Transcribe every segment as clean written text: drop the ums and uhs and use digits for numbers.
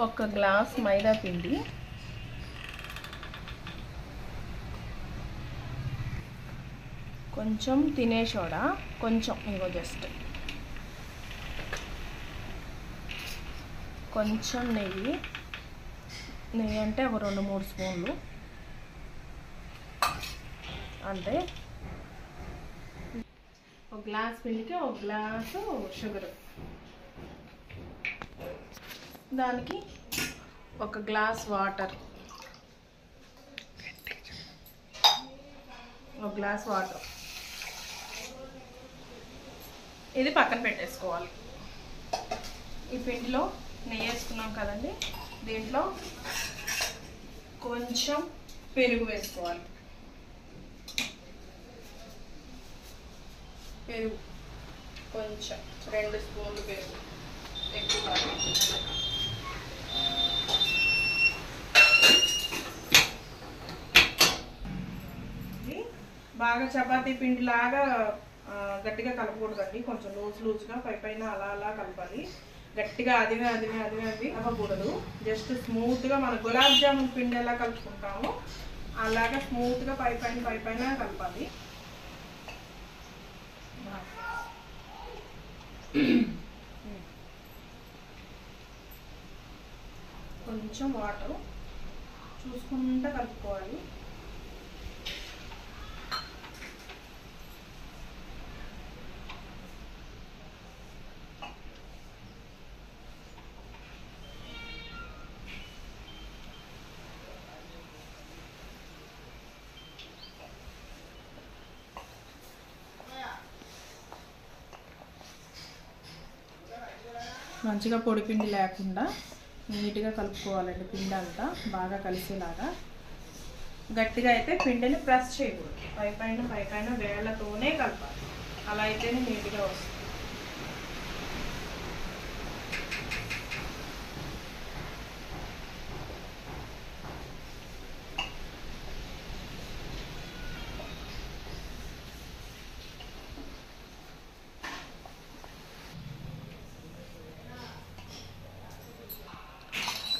1 glass మైదా పిండి, కొంచెం తినే సోడా, కొంచెం ఇంకో జస్ట్ కొంచెం నెయ్యి అంటే ఒక 2-3 స్పూన్లు అంతే. 1 గ్లాస్ పిండికి 1 గ్లాసు షుగర్, దానికి 1 గ్లాస్ వాటర్, 1 గ్లాస్ వాటర్. ఇది పక్కన పెట్టేసుకోవాలి. ఈ పిండిలో నెయ్యి వేసుకున్నాం కదండి, దీంట్లో కొంచెం పెరుగు వేసుకోవాలి. పెరుగు కొంచెం 2 స్పూన్లు పెరుగు, ఎక్కువ బాగా చపాతీ పిండి లాగా గట్టిగా కలపకూడదండి, కొంచెం లూజ్గా పైన అలా అలా కలపాలి. గట్టిగా అదివే అవ్వకూడదు. జస్ట్ స్మూత్గా మన గులాబ్ జామున్ పిండి ఎలా కలుపుకుంటామో అలాగా స్మూత్గా పైపైన కలపాలి. కొంచెం వాటర్ చూసుకుంటూ కలుపుకోవాలి. మంచిగా పొడి పిండి లేకుండా నీట్గా కలుపుకోవాలండి. పిండి అంతా బాగా కలిసేలాగా. గట్టిగా అయితే పిండిని ప్రెస్ చేయకూడదు, పైపైన వేళ్ళతోనే కలపాలి. అలా అయితేనే నీట్గా వస్తుంది.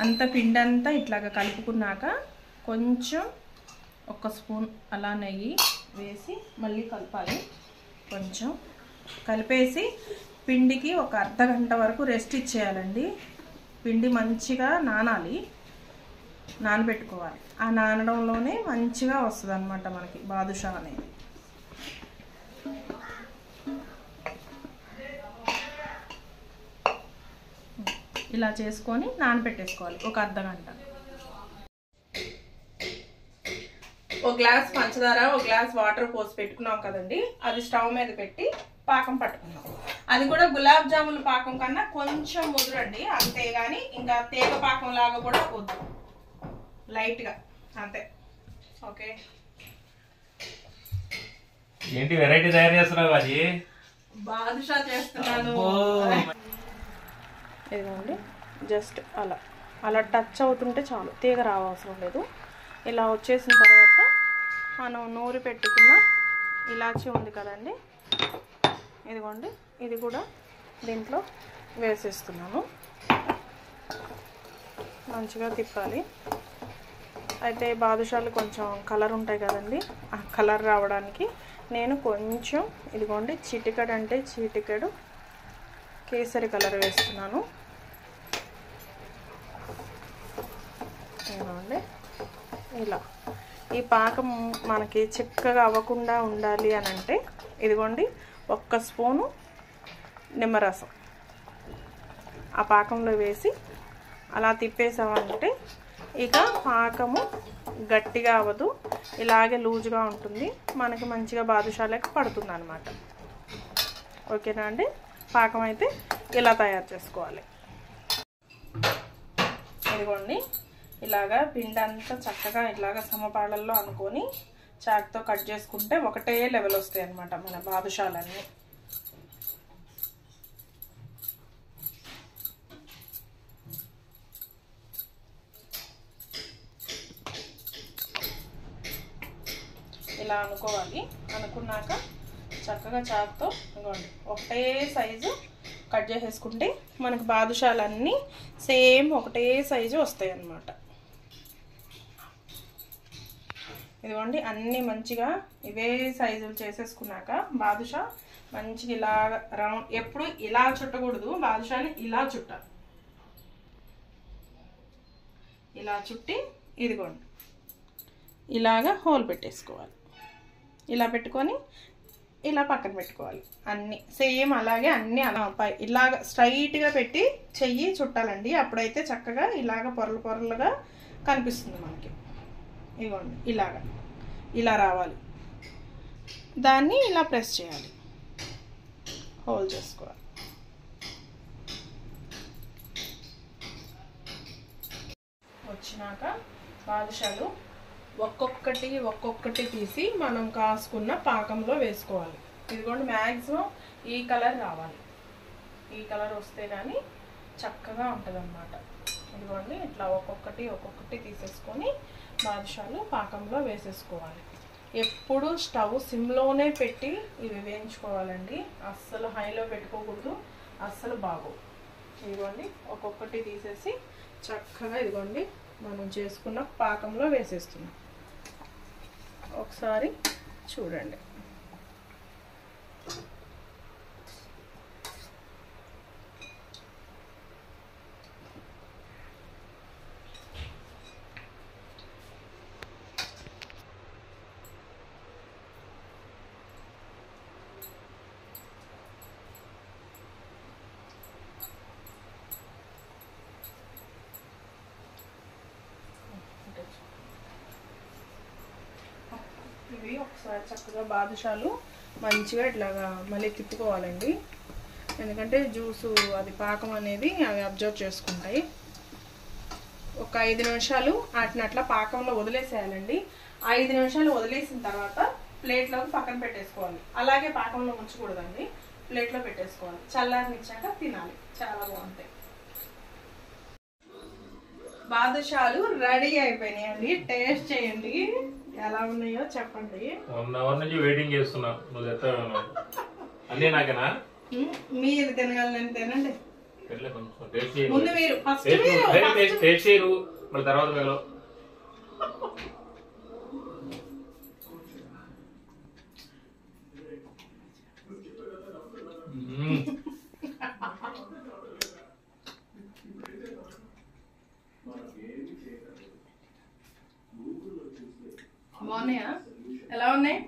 అంత పిండి అంతా ఇట్లాగా కలుపుకున్నాక కొంచెం 1 స్పూన్ అలా నెయ్యి వేసి మళ్ళీ కలపాలి. కొంచెం కలిపేసి పిండికి ఒక అర్ధగంట వరకు రెస్ట్ ఇచ్చేయాలండి. పిండి మంచిగా నానబెట్టుకోవాలి. ఆ నానడంలోనే మంచిగా వస్తుంది అన్నమాట మనకి బాదుషా అనేది. ఇలా చేసుకొని నానబెట్టేసుకోవాలి ఒక అర్ధగంట. 1 గ్లాస్ పంచదార, 1 గ్లాస్ వాటర్ పోసి పెట్టుకున్నాం కదండి, అది స్టవ్ మీద పెట్టి పాకం పట్టుకున్నాం. అది కూడా గులాబ్ జామున్ పాకం కన్నా కొంచెం ముదురండి, అంతేగాని ఇంకా తీగ పాకం లాగా కూడా వద్దు, లైట్గా అంతే. ఓకే, ఏంటి వెరైటీ తయారు చేస్తున్నావు? అది బాదుషా చేస్తున్నాను. ఇదిగోండి, జస్ట్ అలా టచ్ అవుతుంటే చాలు, తీగ రావసరం లేదు. ఇలా వచ్చేసిన తర్వాత మనం నూరి పెట్టుకున్న ఇలాచీ ఉంది కదండి, ఇదిగోండి, ఇది కూడా దీంట్లో వేసేస్తున్నాను. మంచిగా తిప్పాలి. అయితే బాదుషాలు కొంచెం కలర్ ఉంటాయి కదండి, ఆ కలర్ రావడానికి నేను కొంచెం ఇదిగోండి చిటికెడు కేసరి కలర్ వేస్తున్నాను. ఇదిగోండి, ఇలా ఈ పాకం మనకి చిక్కగా అవ్వకుండా ఉండాలి అని అంటే ఇదిగోండి 1 స్పూను నిమ్మరసం ఆ పాకంలో వేసి అలా తిప్పేసామంటే ఇక పాకము గట్టిగా అవ్వదు, ఇలాగే లూజ్గా ఉంటుంది, మనకి మంచిగా బాదుషాలకు పడుతుంది అన్నమాట. ఓకేనా అండి? పాకం అయితే ఇలా తయారు చేసుకోవాలి. ఇదిగోండి, ఇలాగా పిండి అంతా చక్కగా ఇలాగా సమపాళ్ళల్లో అనుకొని చాక్తో కట్ చేసుకుంటే ఒకటే లెవెల్ వస్తాయి అన్నమాట మన బాదుషాలన్నీ. ఇలా అనుకోవాలి. అనుకున్నాక చక్కగా చాక్తో ఇదిగోండి ఒకటే సైజు కట్ చేసేసుకుంటే మనకు బాదుషాలన్నీ సేమ్ ఒకటే సైజు వస్తాయి అన్నమాట. ఇదిగోండి అన్నీ మంచిగా ఇవే సైజులు చేసేసుకున్నాక బాదుషా మంచిగా ఇలా రౌండ్, ఎప్పుడు ఇలా చుట్టకూడదు, బాదుషాని ఇలా చుట్టాలి. ఇలా చుట్టి ఇదిగోండి ఇలాగా హోల్ పెట్టేసుకోవాలి. ఇలా పెట్టుకొని ఇలా పక్కన పెట్టుకోవాలి. అన్నీ సేమ్ అలాగే అన్నీ ఇలాగ స్ట్రైట్గా పెట్టి చెయ్యి చుట్టాలండి. అప్పుడైతే చక్కగా ఇలాగ పొరలు పొరలుగా కనిపిస్తుంది మనకి. ఇదిగోండి ఇలాగా ఇలా రావాలి. దాన్ని ఇలా ప్రెస్ చేయాలి, హోల్ చేసుకోవాలి. వచ్చినాక బాదుషాలు ఒక్కొక్కటి తీసి మనం కాసుకున్న పాకంలో వేసుకోవాలి. ఇదిగోండి మ్యాక్సిమం ఈ కలర్ రావాలి. ఈ కలర్ వస్తే కానీ చక్కగా ఉంటుంది అన్నమాట. ఇదిగోండి ఇట్లా ఒక్కొక్కటి తీసేసుకొని బాదుషాలు పాకంలో వేసేసుకోవాలి. ఎప్పుడు స్టవ్ సిమ్లోనే పెట్టి ఇవి వేయించుకోవాలండి. అస్సలు హైలో పెట్టుకోకూడదు, అస్సలు బాగోదు. ఇదిగోండి ఒక్కొక్కటి తీసేసి చక్కగా ఇదిగోండి మనం చేసుకున్న పాకంలో వేసేస్తున్నాం. ఒకసారి చూడండి. ఇవి ఒకసారి చక్కగా బాదుషాలు మంచిగా ఇట్లాగా మళ్ళీ తిప్పుకోవాలండి. ఎందుకంటే జ్యూసు అది పాకం అనేది అవి అబ్జర్వ్ చేసుకుంటాయి. ఒక 5 నిమిషాలు వాటిని అట్లా పాకంలో వదిలేసేయాలండి. 5 నిమిషాలు వదిలేసిన తర్వాత ప్లేట్లోకి పక్కన పెట్టేసుకోవాలి. అలాగే పాకంలో ఉంచకూడదండి, ప్లేట్లో పెట్టేసుకోవాలి. చల్లారనిచ్చాక తినాలి, చాలా బాగుంటాయి. బాదుషాలు రెడీ అయిపోయినాయండి. టేస్ట్ చేయండి, ఎలా ఉన్నాయో చెప్పండి. 1 అవర్ నుంచి వెయిటింగ్ చేస్తున్నా, నువ్వు తెస్తావు. అన్నీ నాకేనా? మీరు తినగలని తినండి. ముందు మీరు టేస్ట్ చేయరు, మళ్ళీ తర్వాత వేలో. బాగున్నాయా? ఎలా ఉన్నాయి?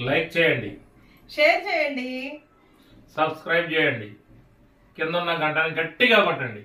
లైక్ చేయండి, షేర్ చేయండి, సబ్స్క్రైబ్ చేయండి, కింద ఉన్న గంటని గట్టిగా కొట్టండి.